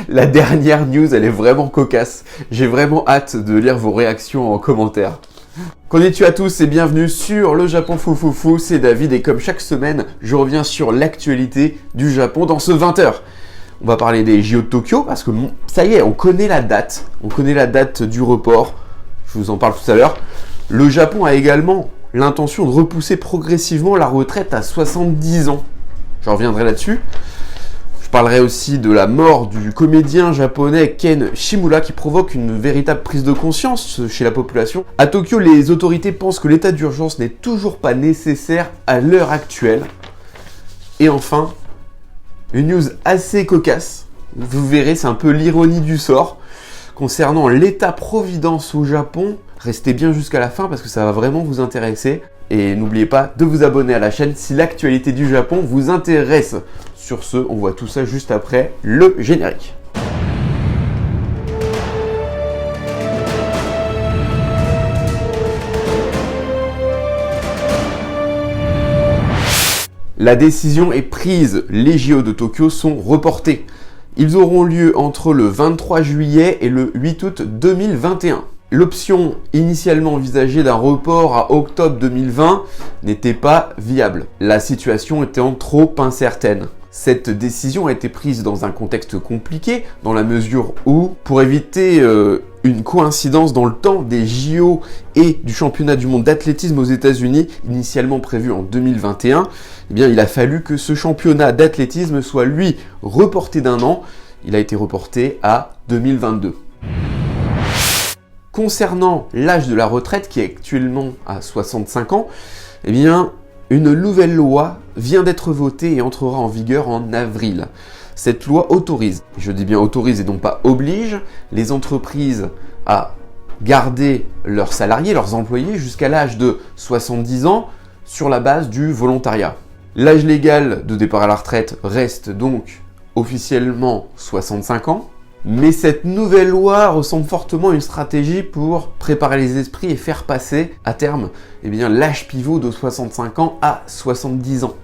La dernière news, elle est vraiment cocasse. J'ai vraiment hâte de lire vos réactions en commentaire. Konnichiwa à tous et bienvenue sur le Japon Foufoufou, c'est David et comme chaque semaine, je reviens sur l'actualité du Japon dans ce 20h. On va parler des JO de Tokyo parce que ça y est, on connaît la date du report, je vous en parle tout à l'heure. Le Japon a également l'intention de repousser progressivement la retraite à 70 ans. Je reviendrai là-dessus. Je parlerai aussi de la mort du comédien japonais Ken Shimura qui provoque une véritable prise de conscience chez la population. À Tokyo, les autorités pensent que l'état d'urgence n'est toujours pas nécessaire à l'heure actuelle. Et enfin, une news assez cocasse. Vous verrez, c'est un peu l'ironie du sort. Concernant l'état-providence au Japon, restez bien jusqu'à la fin parce que ça va vraiment vous intéresser. Et n'oubliez pas de vous abonner à la chaîne si l'actualité du Japon vous intéresse. Sur ce, on voit tout ça juste après le générique. La décision est prise, les JO de Tokyo sont reportés. Ils auront lieu entre le 23 juillet et le 8 août 2021. L'option initialement envisagée d'un report à octobre 2020 n'était pas viable. La situation étant trop incertaine. Cette décision a été prise dans un contexte compliqué, dans la mesure où, pour éviter une coïncidence dans le temps des JO et du championnat du monde d'athlétisme aux États-Unis, initialement prévu en 2021, eh bien, il a fallu que ce championnat d'athlétisme soit, lui, reporté d'un an. Il a été reporté à 2022. Concernant l'âge de la retraite, qui est actuellement à 65 ans, eh bien, une nouvelle loi vient d'être votée et entrera en vigueur en avril. Cette loi autorise, je dis bien autorise et non pas oblige, les entreprises à garder leurs salariés, leurs employés, jusqu'à l'âge de 70 ans sur la base du volontariat. L'âge légal de départ à la retraite reste donc officiellement 65 ans, mais cette nouvelle loi ressemble fortement à une stratégie pour préparer les esprits et faire passer, à terme, l'âge pivot de 65 ans à 70 ans.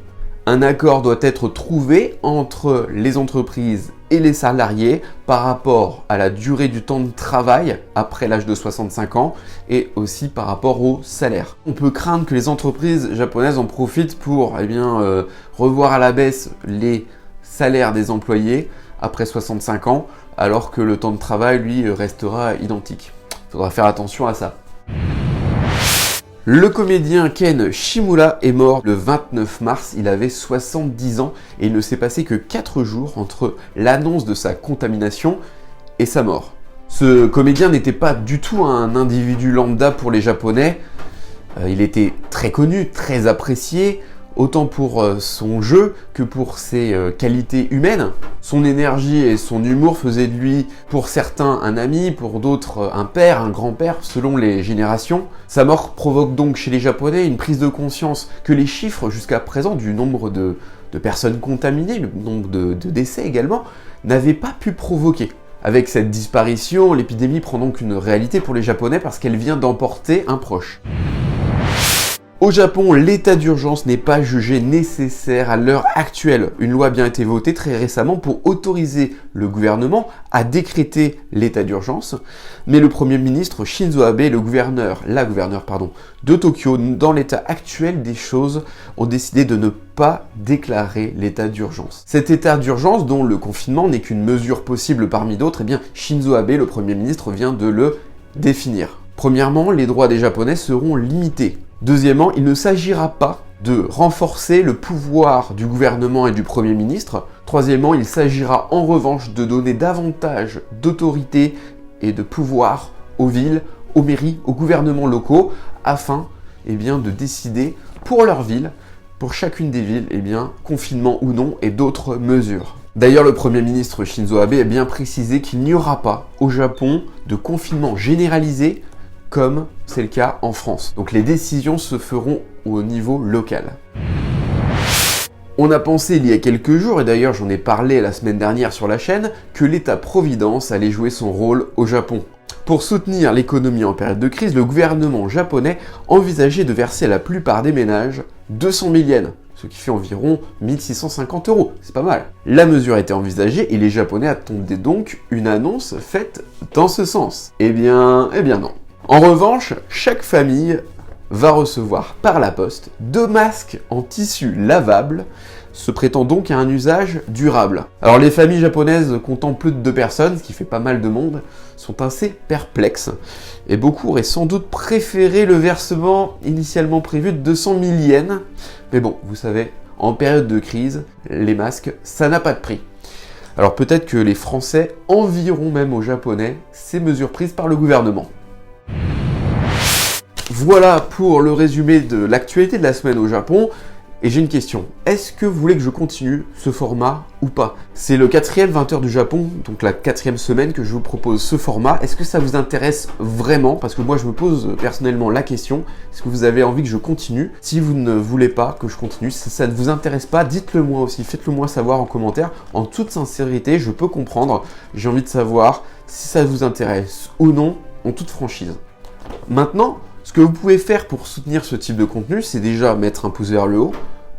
Un accord doit être trouvé entre les entreprises et les salariés par rapport à la durée du temps de travail après l'âge de 65 ans et aussi par rapport au salaire. On peut craindre que les entreprises japonaises en profitent pour revoir à la baisse les salaires des employés après 65 ans, alors que le temps de travail, lui, restera identique. Il faudra faire attention à ça. Le comédien Ken Shimura est mort le 29 mars, il avait 70 ans et il ne s'est passé que 4 jours entre l'annonce de sa contamination et sa mort. Ce comédien n'était pas du tout un individu lambda pour les Japonais, il était très connu, très apprécié, autant pour son jeu que pour ses qualités humaines. Son énergie et son humour faisaient de lui, pour certains, un ami, pour d'autres, un père, un grand-père, selon les générations. Sa mort provoque donc chez les Japonais une prise de conscience que les chiffres jusqu'à présent du nombre de personnes contaminées, le nombre de décès également, n'avaient pas pu provoquer. Avec cette disparition, l'épidémie prend donc une réalité pour les Japonais parce qu'elle vient d'emporter un proche. Au Japon, l'état d'urgence n'est pas jugé nécessaire à l'heure actuelle. Une loi a bien été votée très récemment pour autoriser le gouvernement à décréter l'état d'urgence, mais le Premier ministre Shinzo Abe et la gouverneure de Tokyo, dans l'état actuel des choses, ont décidé de ne pas déclarer l'état d'urgence. Cet état d'urgence, dont le confinement n'est qu'une mesure possible parmi d'autres, Shinzo Abe, le Premier ministre, vient de le définir. Premièrement, les droits des Japonais seront limités. Deuxièmement, il ne s'agira pas de renforcer le pouvoir du gouvernement et du Premier ministre. Troisièmement, il s'agira en revanche de donner davantage d'autorité et de pouvoir aux villes, aux mairies, aux gouvernements locaux, afin de décider pour leur ville, pour chacune des villes, confinement ou non et d'autres mesures. D'ailleurs, le Premier ministre Shinzo Abe a bien précisé qu'il n'y aura pas au Japon de confinement généralisé comme c'est le cas en France. Donc les décisions se feront au niveau local. On a pensé il y a quelques jours, et d'ailleurs j'en ai parlé la semaine dernière sur la chaîne, que l'État-providence allait jouer son rôle au Japon. Pour soutenir l'économie en période de crise, le gouvernement japonais envisageait de verser à la plupart des ménages 200 000 yens, ce qui fait environ 1650 €. C'est pas mal. La mesure a été envisagée et les Japonais attendaient donc une annonce faite dans ce sens. Eh bien non. En revanche, chaque famille va recevoir par la poste 2 masques en tissu lavable, se prêtant donc à un usage durable. Alors les familles japonaises comptant plus de 2 personnes, ce qui fait pas mal de monde, sont assez perplexes, et beaucoup auraient sans doute préféré le versement initialement prévu de 200 000 yens, mais bon, vous savez, en période de crise, les masques, ça n'a pas de prix. Alors peut-être que les Français envieront même aux Japonais ces mesures prises par le gouvernement. Voilà pour le résumé de l'actualité de la semaine au Japon. Et j'ai une question, est-ce que vous voulez que je continue ce format ou pas? C'est le 4e 20h du Japon, donc la 4e semaine que je vous propose ce format. Est-ce que ça vous intéresse vraiment? Parce que moi je me pose personnellement la question, est-ce que vous avez envie que je continue? Si vous ne voulez pas que je continue, si ça ne vous intéresse pas, dites-le moi aussi, faites-le moi savoir en commentaire. En toute sincérité, je peux comprendre, j'ai envie de savoir si ça vous intéresse ou non, en toute franchise. Maintenant, ce que vous pouvez faire pour soutenir ce type de contenu, c'est déjà mettre un pouce vers le haut,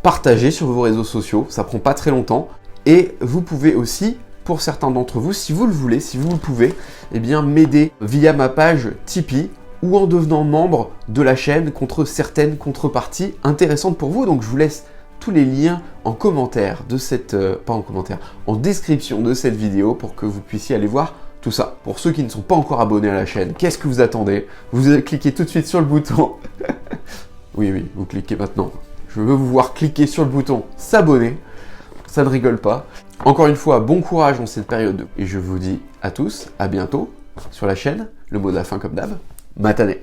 partager sur vos réseaux sociaux, ça prend pas très longtemps, et vous pouvez aussi, pour certains d'entre vous, si vous le voulez, si vous le pouvez, eh bien m'aider via ma page Tipeee ou en devenant membre de la chaîne contre certaines contreparties intéressantes pour vous. Donc je vous laisse tous les liens en commentaire de cette, en description de cette vidéo pour que vous puissiez aller voir tout ça. Pour ceux qui ne sont pas encore abonnés à la chaîne, qu'est-ce que vous attendez? Vous cliquez tout de suite sur le bouton. Oui, vous cliquez maintenant. Je veux vous voir cliquer sur le bouton s'abonner. Ça ne rigole pas. Encore une fois, bon courage dans cette période. Et je vous dis à tous, à bientôt sur la chaîne. Le mot de la fin comme d'hab, matane.